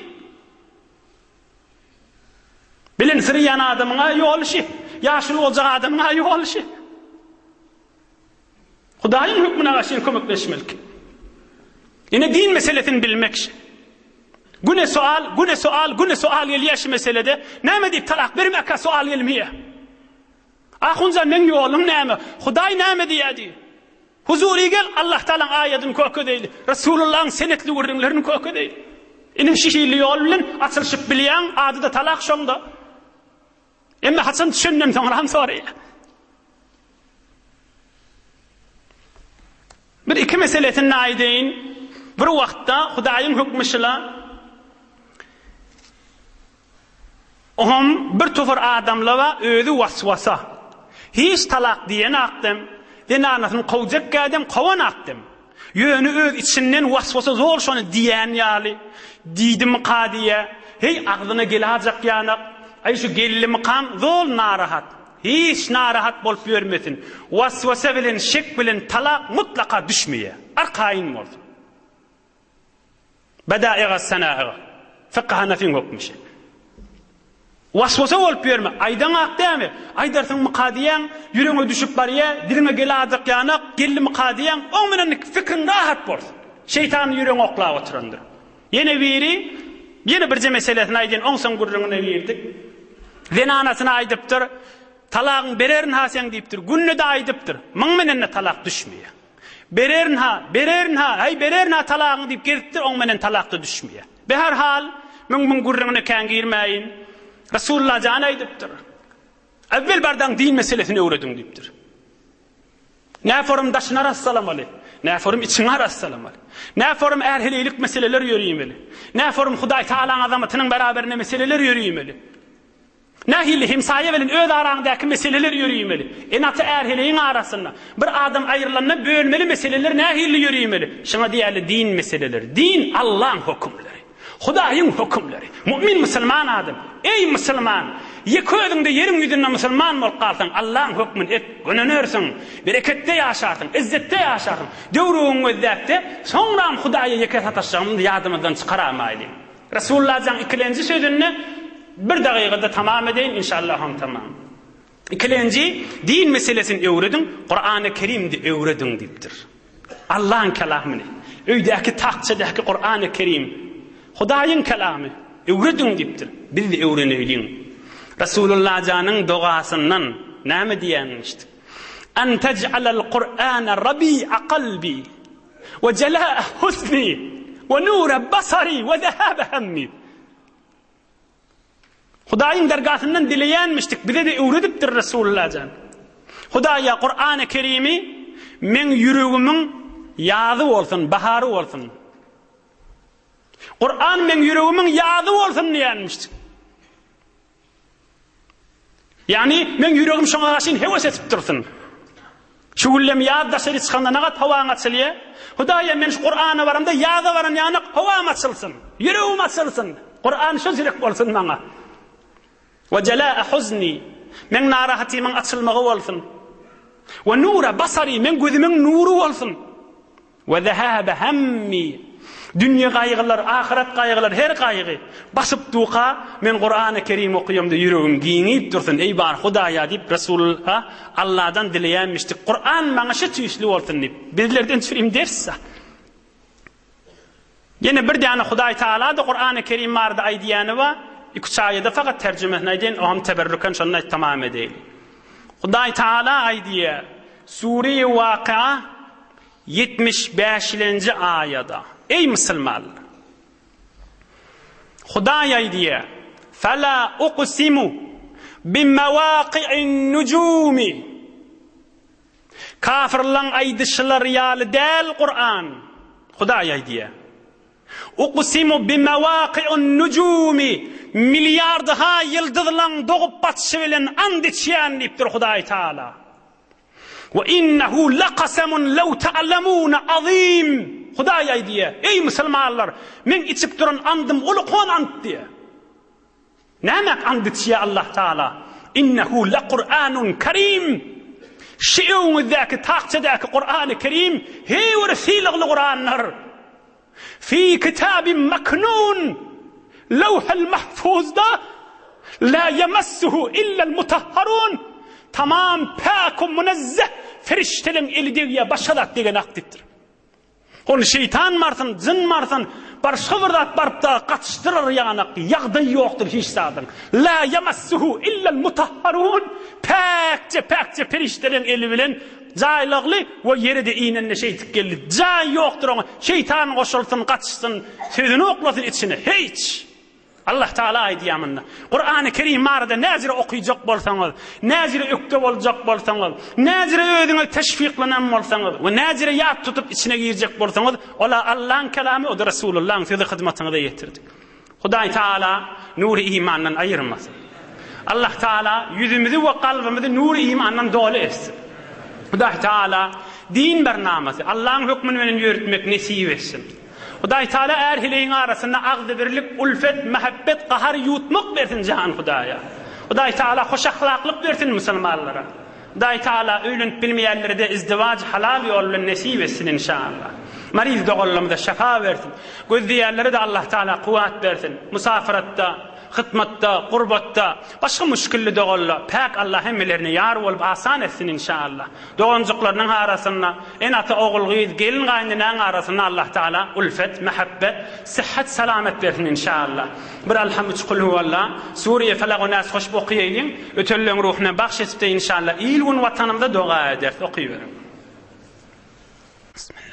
Bilen sirýän adamyňa ýolşy, ýaşuly boljak adamyňa ýolşy. Hudaýyň hukmuna gaşy kömekleşmelik. Ine din meselesini bilmekşi. Güne sual gelýär meselede. Näme diýip talak bermekkä sual gelmeýär. Ahunza men ýolum näme? Hudaý näme diýdi? Huzuri gel Allah Taala aýatyny kökedeýdi. Resulullah'ın senetli wurrunlaryny kökedeýdi. Ine şişili ýol bilen açylyşyp bilýän adyda talak şonda. Emma haçan düşünnem soňram soraýar. Bir iki meselesini aýdyň. Bir wagtda Hudaýyň hukmyşyla bir tofar adamlara özü waswasa. Hiç talak diýen akdym. Denanasyny gowjak gadym, gowan akdym. Ýöni öz içinden waswasa zor şonu diýen ýaly. Diýdim qadiýe, hey aglyna geläjek ýanyk, ay şu gellim kam zor narahat. Hiç narahat bolup ýörmesin. Waswasa bilen, şek bilen talak mutlaka düşmeýär. Arkaýyn bolsun. Bada'iga sana'iga. Fiqh nafin hukmyşy. Waswasa bolup ýörme. Aýdan akdämi? Aýdarsyň mukadiýan ýüreňe düşüp barýar, diline geläjek ýanyk, gellim mukadiýan, oň menen fikrin rahat bolsun. Şeytan ýüreňe oklap oturandyr. Ýene bir meselesini aýdyn, oň soň gurrungyna berdik. Zenanasyna aýdypdyr. Talagyň bererin ha sen diýipdir. Günne de aýdypdyr. Myň menen talak düşmeýär. Bererin ha, ay bererin ha talagyň diýip gelipdir, oň menen talak da düşmeýär. Behar hal, myň gurrungyna kän girmäýin. Resulullah jan aýdypdyr. Awvel bardan din meselesini öwrediň diýipdir. Näforum daşyna rassalam aly. Näforum içiňe rassalam aly. Näforum erhelilik meseleler ýörýmeli. Näforum Hudaý Taalaň azamatynyň beraberine meseleler ýörýmeli. Nähili himsaye bilen öz araňdaky meseleler ýörýmeli. Enata erheliň arasynda bir adam aýrylanyp bölmeli meseleler nähili ýörýmeli. Şoňa diýerler din meseleleri. Din Allahyň hukmlary. Hudaýyň hukmlary. Mümin musulman adam. Ey musulman, ýeközüňde ýeriň ýüzünde musulman bolup galsaň, Allahyň hukmyny et, gönenörsiň, bereketde ýaşarsyň, izzetde ýaşarsyň. Döwrüň özäkde soňram Hudaýa ýeke sataşagyny ýadymyzdan çykaramaydy. Resulullah'ın ikinci sözünü bir dakikada tamam edeyim inşallah tamam. İkinci din meselesini öğredin, Kur'an-ı Kerim'de öğredin deyiptir. Allah'ın kelamını, öydeki takçadaki Kur'an-ı Kerim, Hudayın kelamı öğredin deyiptir. Biz de öğrenelim. Resulullah'ın duasından ne mi diyenmiştik? En tec'alel Kur'an rabi'a kalbi ve celâ'a husni ve nûre basari ve zehâbe hemmi. Hudayın dergahından dileyenmiştik. Bize de öğrediptir Resulullah'ın. Hudaya Kur'an-ı Kerim'i men yüreğimin yazı olsun, baharı olsun. Kur'an men yüreğimin yazı olsun diyenmiştik. Yani men yüreğim şuna karşı heves etip dursun. Şugullem yağda seri çıkanda nagat havan açılıyor. Hudaya men şu Kur'an'a varımda yağda varım yani havam açılsın. Yüreğim açılsın. Kur'an sözlük olsun bana. Ve celâ'a huzni. Men narahatimin açılmağı olsun. Ve nûre basari. Men gözümün nuru olsun. Ve zehâbe hemmi. Dünya kaygılar, ahiret kaygılar, her kaygı basıp duqa men Kur'an-ı Kerim okuyum da yüreğim giyinip dursun. Ey bar Hudaya deyip Resulullah Allah'dan dileyenmiştik. Kur'an bana şu tüysülü olsun deyip. Bizlerden süreyim derse. Yine bir tane Huday Teala da Kur'an-ı Kerim vardı aydiyanı var. İki ayette fakat tercüme edin o ham teberrüken şununla tamam edelim. Huday Teala aydiye Sure-i Vakıa 75. ayette. Ey Müslümanlar! Huday aydiye فَلَا اُقْسِمُ بِمَوَاقِعِ النُّجُومِ. Kafirlan aydışılar yâlı del Kur'an. Huday aydiye uqsimu bimevaqi'un nucumi. Milyar daha yıldızlan doğup batışı bilen and içiyen deyiptir Huday Teala. Ve innehu laqasamun lev ta'lemûne azîm. Huday aydiye ey Müslümanlar men içip duran andım ulukon and diye. Ne demek and içiye Allah Teala? İnnehu lequr'anun kerim. Şi'ûngüzdeki takçadaki Kur'an-ı Kerim heyvir fiiligli Kur'anlar. في كتاب مكنون لوح المحفوظ ده لا يمسه إلا المطهرون. Tamam pak münezzeh feriştelerin eli diye başadak diye nakdittir. Onu şeytan marsın, cin marsın, başka vurdat barıp da kaçtırır yanak, yağdı yoktur hiç sadın. La yemessuhu illel mutahharun. Pakça feriştelerin eli bilen caylıqlı ve yeri de iğnenle şeytik geldi. Cay yoktur ona. Şeytan koşulsun, kaçsın, sözünü oklasın içine. Hiç. Allah Teala aydiyamanna. Kur'an-ı Kerim mağarada nazire okuyacak bolsanız, nazire öktep olacak bolsanız, nazire özüne teşviklanan bolsanız ve nazire yat tutup içine girecek bolsanız, ola Allah'ın kelamı, o da Resulullah'ın sözü hizmetine de yetirdik. Huday Teala nuru imandan ayırmasın. Allah Teala yüzümüzü ve kalbimizi nuru imandan dolu etsin. Huday Teala din bernamesi, Allah'ın hükmünü yürütmek nesip etsin. Huday Teala erhileyin arasında ağzı birlik, ulfet, mehabbet, kahar yutmak versin cihan Hudaya. Huday Teala hoş ahlaklık versin Müslümanlara. Huday Teala ölünt bilmeyenlere de izdivac halal yolunu nesip etsin inşallah. Mariz doğullamıza şefa versin. Gözleyerlere de Allah Teala kuvvet versin. Musafiratta, hıtmatta, kurbatta, başka müşkilli doğulla, pek Allah hemmilerini yar olup asan etsin inşallah. Doğuncuklarının arasında, en atı oğul gıyız, gelin gaynının arasında Allah Teala ulfet, mehabbet, sıhhat, selamet versin inşallah. Bir alhamdülillah kulhu Allah, Suriye felağı nas hoş okuyayım, ötellüğün ruhuna bahşetip de inşallah, ilgun vatanımda dua eder, okuyuverim. Bismillah.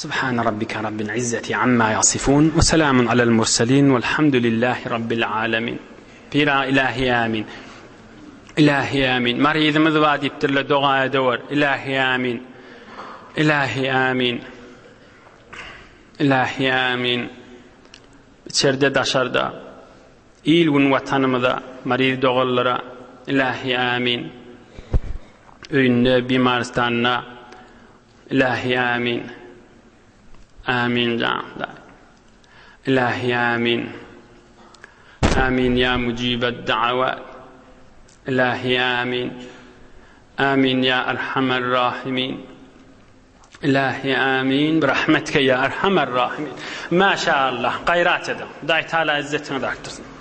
سبحان ربك رب العزة عما يصفون وسلام على المرسلين والحمد لله رب العالمين. Pira ilahi amin. İlahi amin. Marizimiz vadiptirle dua edor. İlahi amin. إلهي آمين إلهي آمين içeride daşarda İlgun vatanımıza marir doğullara İlahi amin. Öynde bimarstanına İlahi amin. Amin canlar. İlahi amin. Amin ya mucibed da'avat. İlahi amin. Amin ya erhamer rahimin. İlahi amin. Rahmetke ya erhamer rahimin. Maşallah. Gayret edin. Day Teala izzetini de arttırsın.